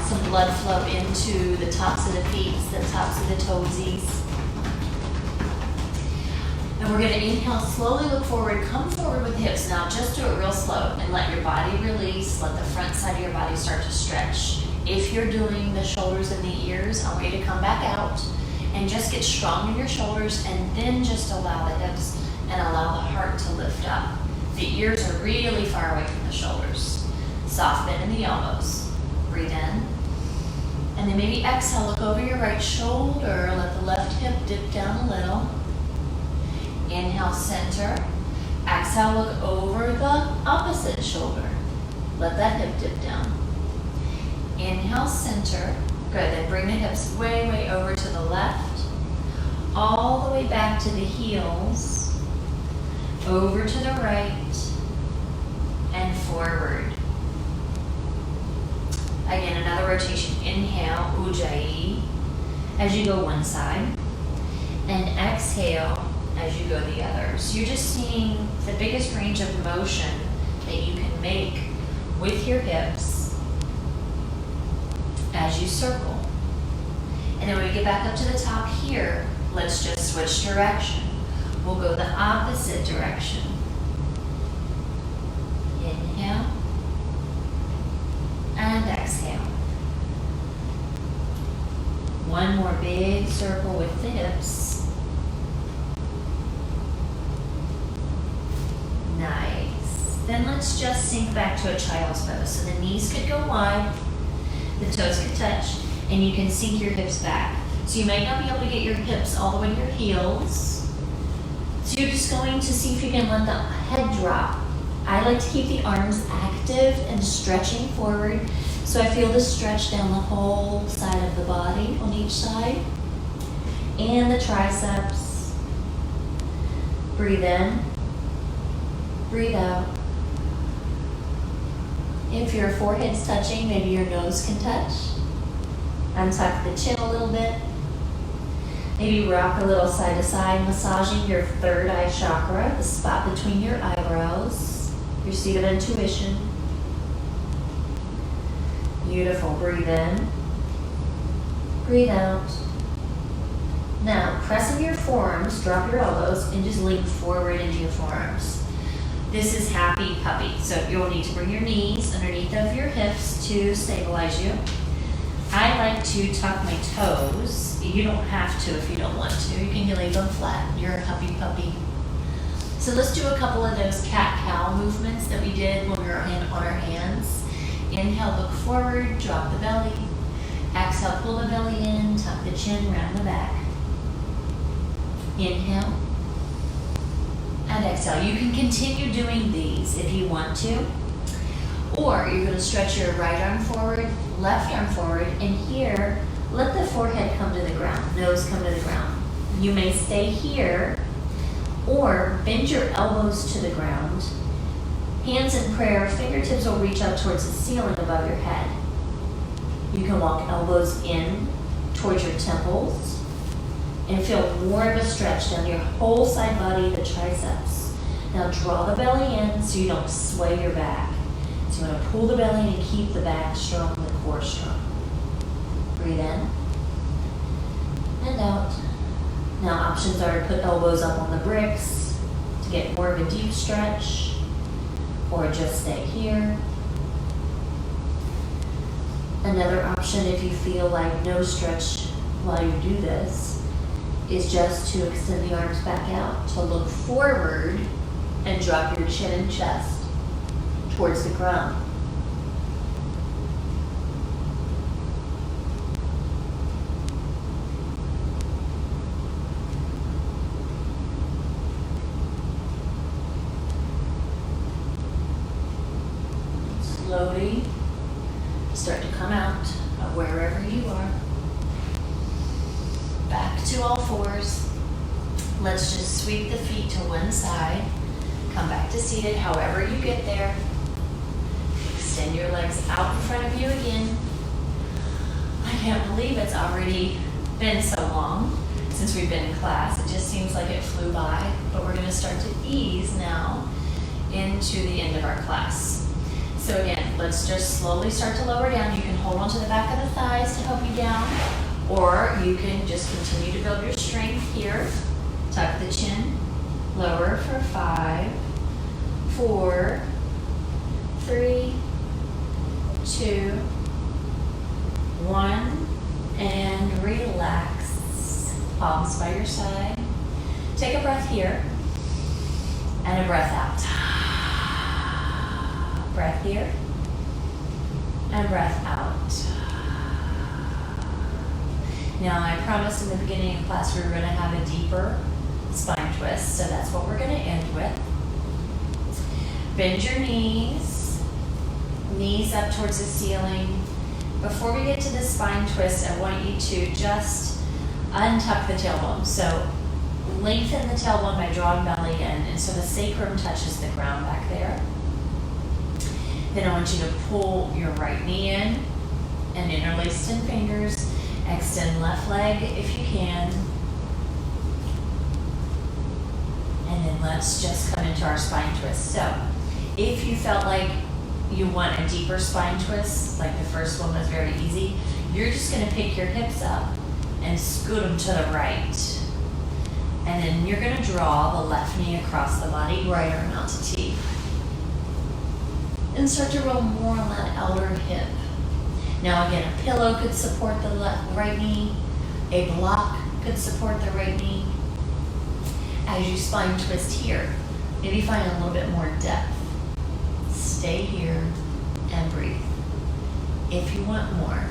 some blood flow into the tops of the feet, the tops of the toesies. And we're going to inhale, slowly look forward, come forward with the hips. Now just do it real slow and let your body release, let the front side of your body start to stretch. If you're doing the shoulders and the ears, I want you to come back out and just get strong in your shoulders and then just allow the hips and allow the heart to lift up. The ears are really far away from the shoulders. Soft bend in the elbows. Breathe in. And then maybe exhale, look over your right shoulder, let the left hip dip down a little. Inhale, center. Exhale, look over the opposite shoulder. Let that hip dip down. Inhale, center. Good, then bring the hips way, way over to the left. All the way back to the heels. Over to the right. And forward. Again, another rotation. Inhale, Ujjayi, as you go one side. And exhale as you go the other. So you're just seeing the biggest range of motion that you can make with your hips as you circle. And then when we get back up to the top here, let's just switch direction. We'll go the opposite direction. Inhale. And exhale. One more big circle with the hips. Nice. Then let's just sink back to a child's pose. So the knees could go wide, the toes could touch, and you can sink your hips back. So you might not be able to get your hips all the way to your heels. So you're just going to see if you can let the head drop. I like to keep the arms active and stretching forward. So I feel the stretch down the whole side of the body on each side. And the triceps. Breathe in. Breathe out. If your forehead's touching, maybe your nose can touch. Untuck the chin a little bit. Maybe rock a little side to side, massaging your third eye chakra, the spot between your eyebrows, your seat of intuition. Beautiful. Breathe in. Breathe out. Now, press into your forearms, drop your elbows, and just lean forward into your forearms. This is happy puppy, so you'll need to bring your knees underneath of your hips to stabilize you. I like to tuck my toes. You don't have to if you don't want to. You can leave them flat. You're a happy puppy. So let's do a couple of those cat-cow movements that we did when we were on our hands. Inhale, look forward, drop the belly. Exhale, pull the belly in, tuck the chin, round the back. Inhale. And exhale. You can continue doing these if you want to. Or you're going to stretch your right arm forward, left arm forward, and here, let the forehead come to the ground, nose come to the ground. You may stay here, or bend your elbows to the ground, Hands in prayer, fingertips will reach up towards the ceiling above your head. You can walk elbows in towards your temples and feel more of a stretch down your whole side body, the triceps. Now draw the belly in so you don't sway your back. So you want to pull the belly in and keep the back strong, the core strong. Breathe in and out. Now options are to put elbows up on the bricks to get more of a deep stretch, or just stay here. Another option, if you feel like no stretch while you do this, is just to extend the arms back out, to look forward and drop your chin and chest towards the ground. Slowly start to come out of wherever you are. Back to all fours. Let's just sweep the feet to one side. Come back to seated, however you get there. Extend your legs out in front of you again. I can't believe it's already been so long since we've been in class. It just seems like it flew by, but we're gonna start to ease now into the end of our class. So again, let's just slowly start to lower down. You can hold onto the back of the thighs to help you down, or you can just continue to build your strength here. Tuck the chin, lower for 5, 4, 3, 2, 1, and relax. Palms by your side. Take a breath here, and a breath out. Breath here, and breath out. Now, I promised in the beginning of class we were going to have a deeper spine twist, so that's what we're going to end with. Bend your knees up towards the ceiling. Before we get to the spine twist, I want you to just untuck the tailbone. So lengthen the tailbone by drawing belly in, and so the sacrum touches the ground back there. Then I want you to pull your right knee in and interlace 10 fingers. Extend left leg if you can. And then let's just come into our spine twist. So if you felt like you want a deeper spine twist, like the first one was very easy, you're just gonna pick your hips up and scoot them to the right. And then you're gonna draw the left knee across the body, right arm out to T. And start to roll more on that outer hip. Now again, a pillow could support the right knee. A block could support the right knee. As you spine twist here, maybe find a little bit more depth. Stay here and breathe. If you want more,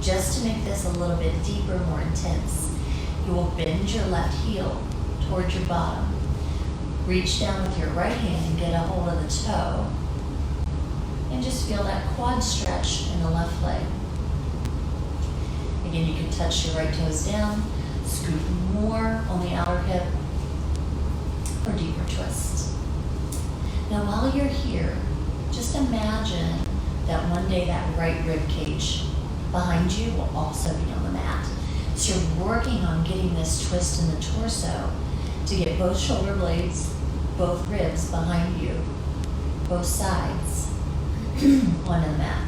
just to make this a little bit deeper, more intense, you will bend your left heel towards your bottom. Reach down with your right hand and get a hold of the toe. And just feel that quad stretch in the left leg. Again, you can touch your right toes down, scoot more on the outer hip, or deeper twist. Now while you're here, just imagine that one day that right rib cage behind you will also be on the mat. So you're working on getting this twist in the torso to get both shoulder blades, both ribs behind you, both sides onto the mat.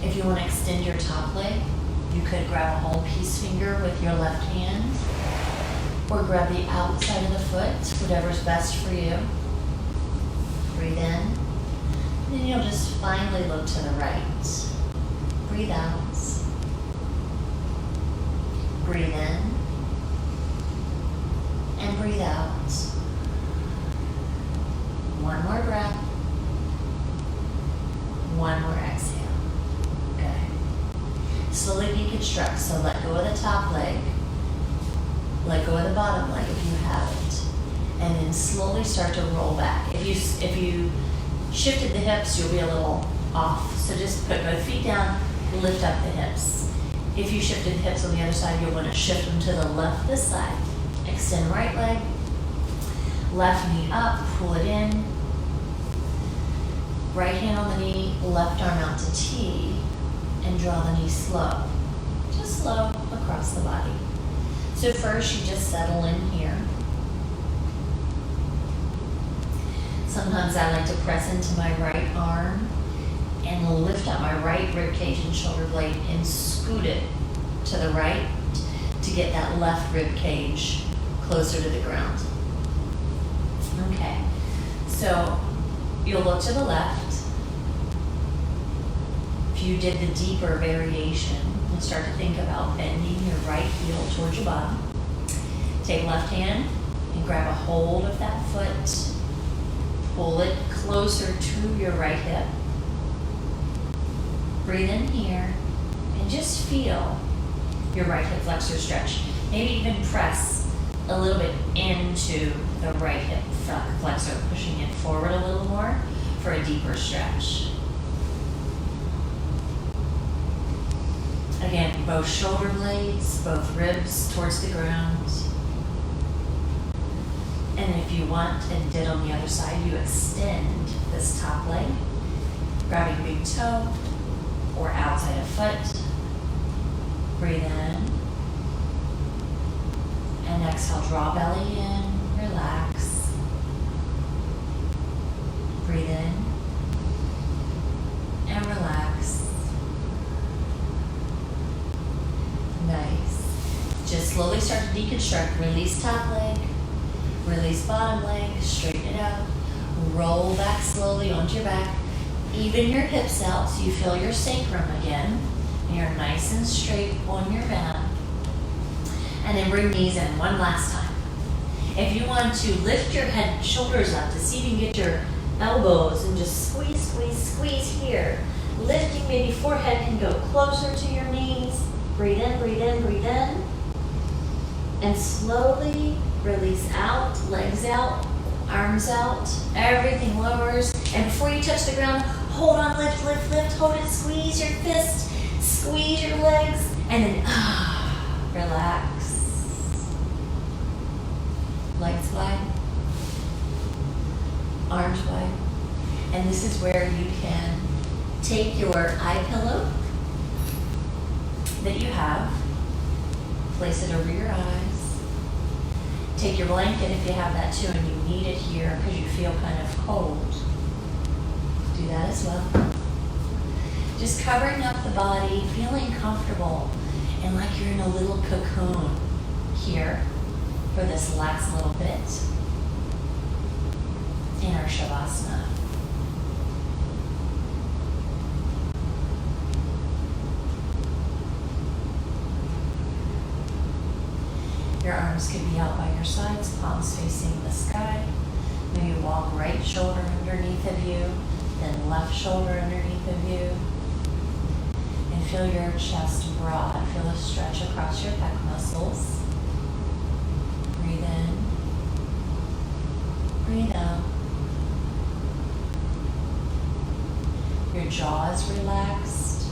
If you want to extend your top leg, you could grab a whole peace finger with your left hand, or grab the outside of the foot, whatever's best for you. Breathe in, and then you'll just finally look to the right. Breathe out. Breathe in, and breathe out. One more breath. One more exhale. Good. Slowly deconstruct. So let go of the top leg. Let go of the bottom leg if you have it. And then slowly start to roll back. If you shifted the hips, you'll be a little off. So just put both feet down, lift up the hips. If you shifted the hips on the other side, you'll want to shift them to the left this side. Extend right leg. Left knee up, pull it in. Right hand on the knee, left arm out to T, and draw the knee slow. Just slow across the body. So first you just settle in here. Sometimes I like to press into my right arm and lift up my right rib cage and shoulder blade and scoot it to the right to get that left rib cage closer to the ground. Okay, so you'll look to the left. If you did the deeper variation and start to think about bending your right heel towards your body, take left hand and grab a hold of that foot. Pull it closer to your right hip. Breathe in here and just feel your right hip flexor stretch. Maybe even press a little bit into the right hip flexor, pushing it forward a little more for a deeper stretch. Again, both shoulder blades, both ribs towards the ground. And if you want, and did on the other side, you extend this top leg, grabbing big toe or outside of foot. Breathe in. And exhale, draw belly in, relax. Breathe in and relax. Nice. Just slowly start to deconstruct. Release top leg. Release bottom leg, straighten it out, roll back slowly onto your back, even your hips out so you feel your sacrum again, and you're nice and straight on your mat. And then bring knees in one last time. If you want to lift your head and shoulders up to see if you can get your elbows and just squeeze, squeeze, squeeze here. Lifting, maybe forehead can go closer to your knees. Breathe in, breathe in, breathe in. And slowly release out, legs out, arms out, everything lowers. And before you touch the ground, hold on, lift, lift, lift, hold it, squeeze your fist, squeeze your legs, and then relax. Legs wide, arms wide. And this is where you can take your eye pillow that you have, place it over your eyes. Take your blanket if you have that too and you need it here because you feel kind of cold. Do that as well. Just covering up the body, feeling comfortable and like you're in a little cocoon here for this last little bit in our Shavasana. Your arms could be out by your sides, palms facing the sky. Maybe walk right shoulder underneath of you, then left shoulder underneath of you. And feel your chest broad. Feel a stretch across your pec muscles. Breathe in. Breathe out. Your jaw is relaxed.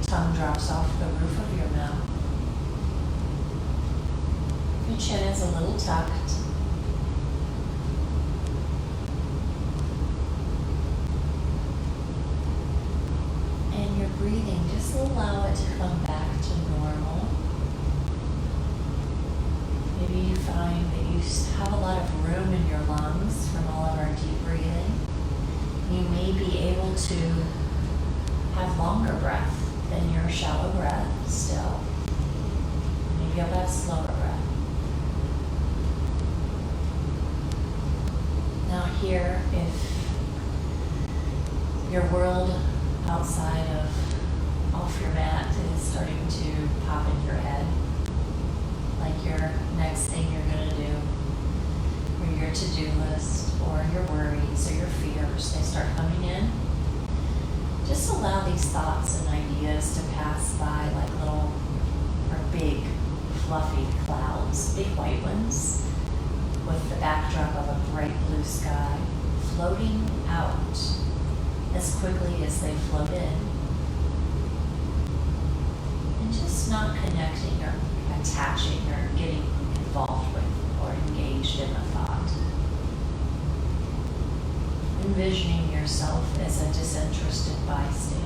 Tongue drops off the roof of your mouth. Your chin is a little tucked. And your breathing, just allow it to come back to normal. Maybe you find that you have a lot of room in your lungs from all of our deep breathing. You may be able to have longer breath than your shallow breath still. Maybe you'll have slower breath. Now here, if your world outside of off your mat is starting to pop in your head, like your next thing you're going to do, or your to-do list, or your worries, or your fears, they start coming in, just allow these thoughts and ideas to pass by like little, or big, fluffy clouds, big white ones, with the backdrop of a bright blue sky, floating out as quickly as they float in. And just not connecting or attaching or getting involved with or engaged in the thought. And envisioning yourself as a disinterested bystander.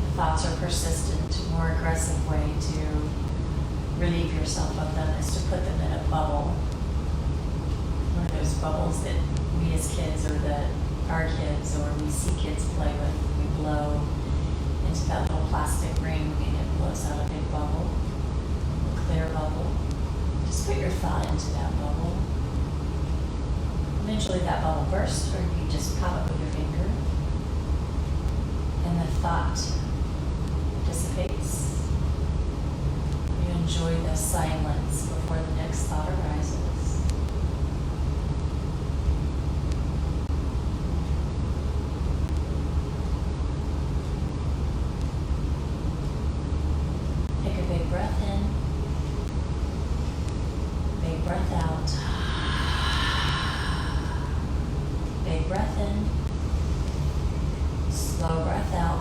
If thoughts are persistent, a more aggressive way to relieve yourself of them is to put them in a bubble. One of those bubbles that we as kids, or that our kids, or we see kids play with. We blow into that little plastic ring and it blows out a big bubble, a clear bubble. Just put your thought into that bubble. Eventually that bubble bursts, or you just pop it with your finger, and the thought dissipates. You enjoy the silence before the next thought arises. Take a big breath in, big breath out. Big breath in, slow breath out.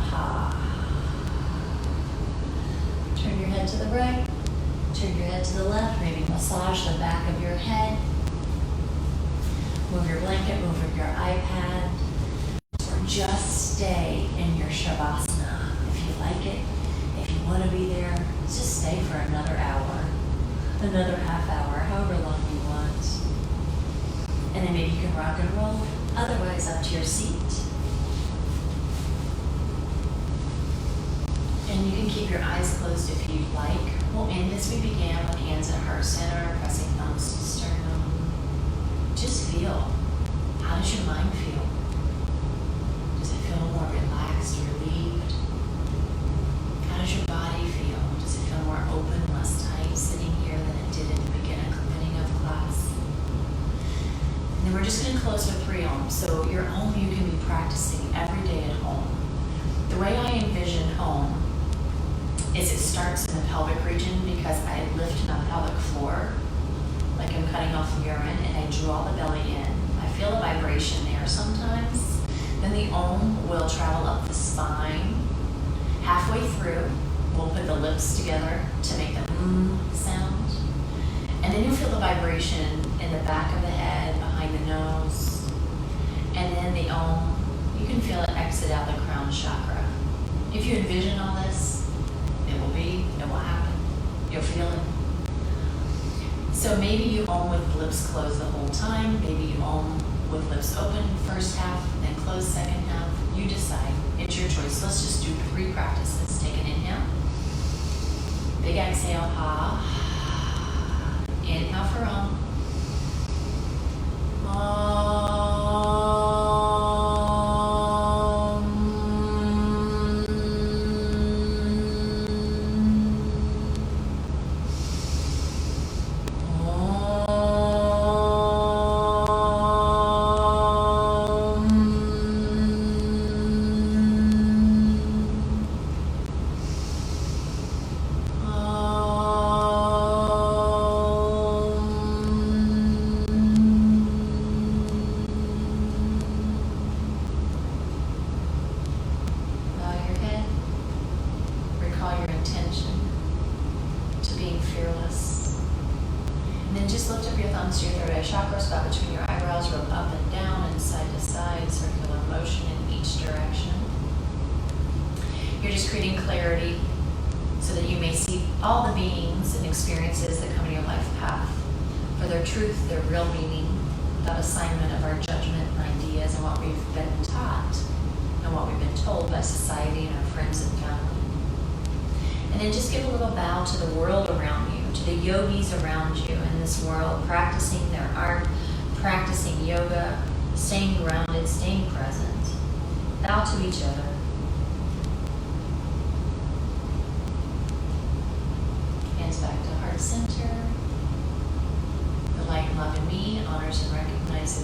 Turn your head to the right, turn your head to the left, maybe massage the back of your head. Move your blanket, move your iPad, or just stay in your Shavasana. If you like it, if you want to be there, just stay for another hour, another half hour, however long you want. And then maybe you can rock and roll, otherwise up to your seat. And you can keep your eyes closed if you'd like. We'll end as we began, with hands at heart center, pressing thumbs to sternum. Just feel. How does your mind feel? Does it feel more relaxed, relieved? How does your body feel? Does it feel more open, less tight, sitting here than it did in the beginning of class? And then we're just going to close with 3 Om. So your Om you can be practicing every day at home. The way I envision Om is it starts in the pelvic region, because I lift my pelvic floor like I'm cutting off urine, and I draw the belly in. I feel a vibration there sometimes. Then the Om will travel up the spine. Halfway through, we'll put the lips together to make the sound. And then you'll feel the vibration in the back of the head, behind the nose. And then the Om, you can feel it exit out the crown chakra. If you envision all this, it will be, it will happen. You'll feel it. So maybe you Om with lips closed the whole time. Maybe you Om with lips open first half, then closed second half. You decide. It's your choice. Let's just do 3 practices. Take an inhale. Big exhale, ha. Inhale for Om. You're just creating clarity so that you may see all the beings and experiences that come in your life path for their truth, their real meaning, without assignment of our judgment and ideas and what we've been taught and what we've been told by society and our friends and family. And then just give a little bow to the world around you, to the yogis around you in this world, practicing their art, practicing yoga, staying grounded, staying present. Bow to each other. Hands back to heart center. The light and love in me honors and recognizes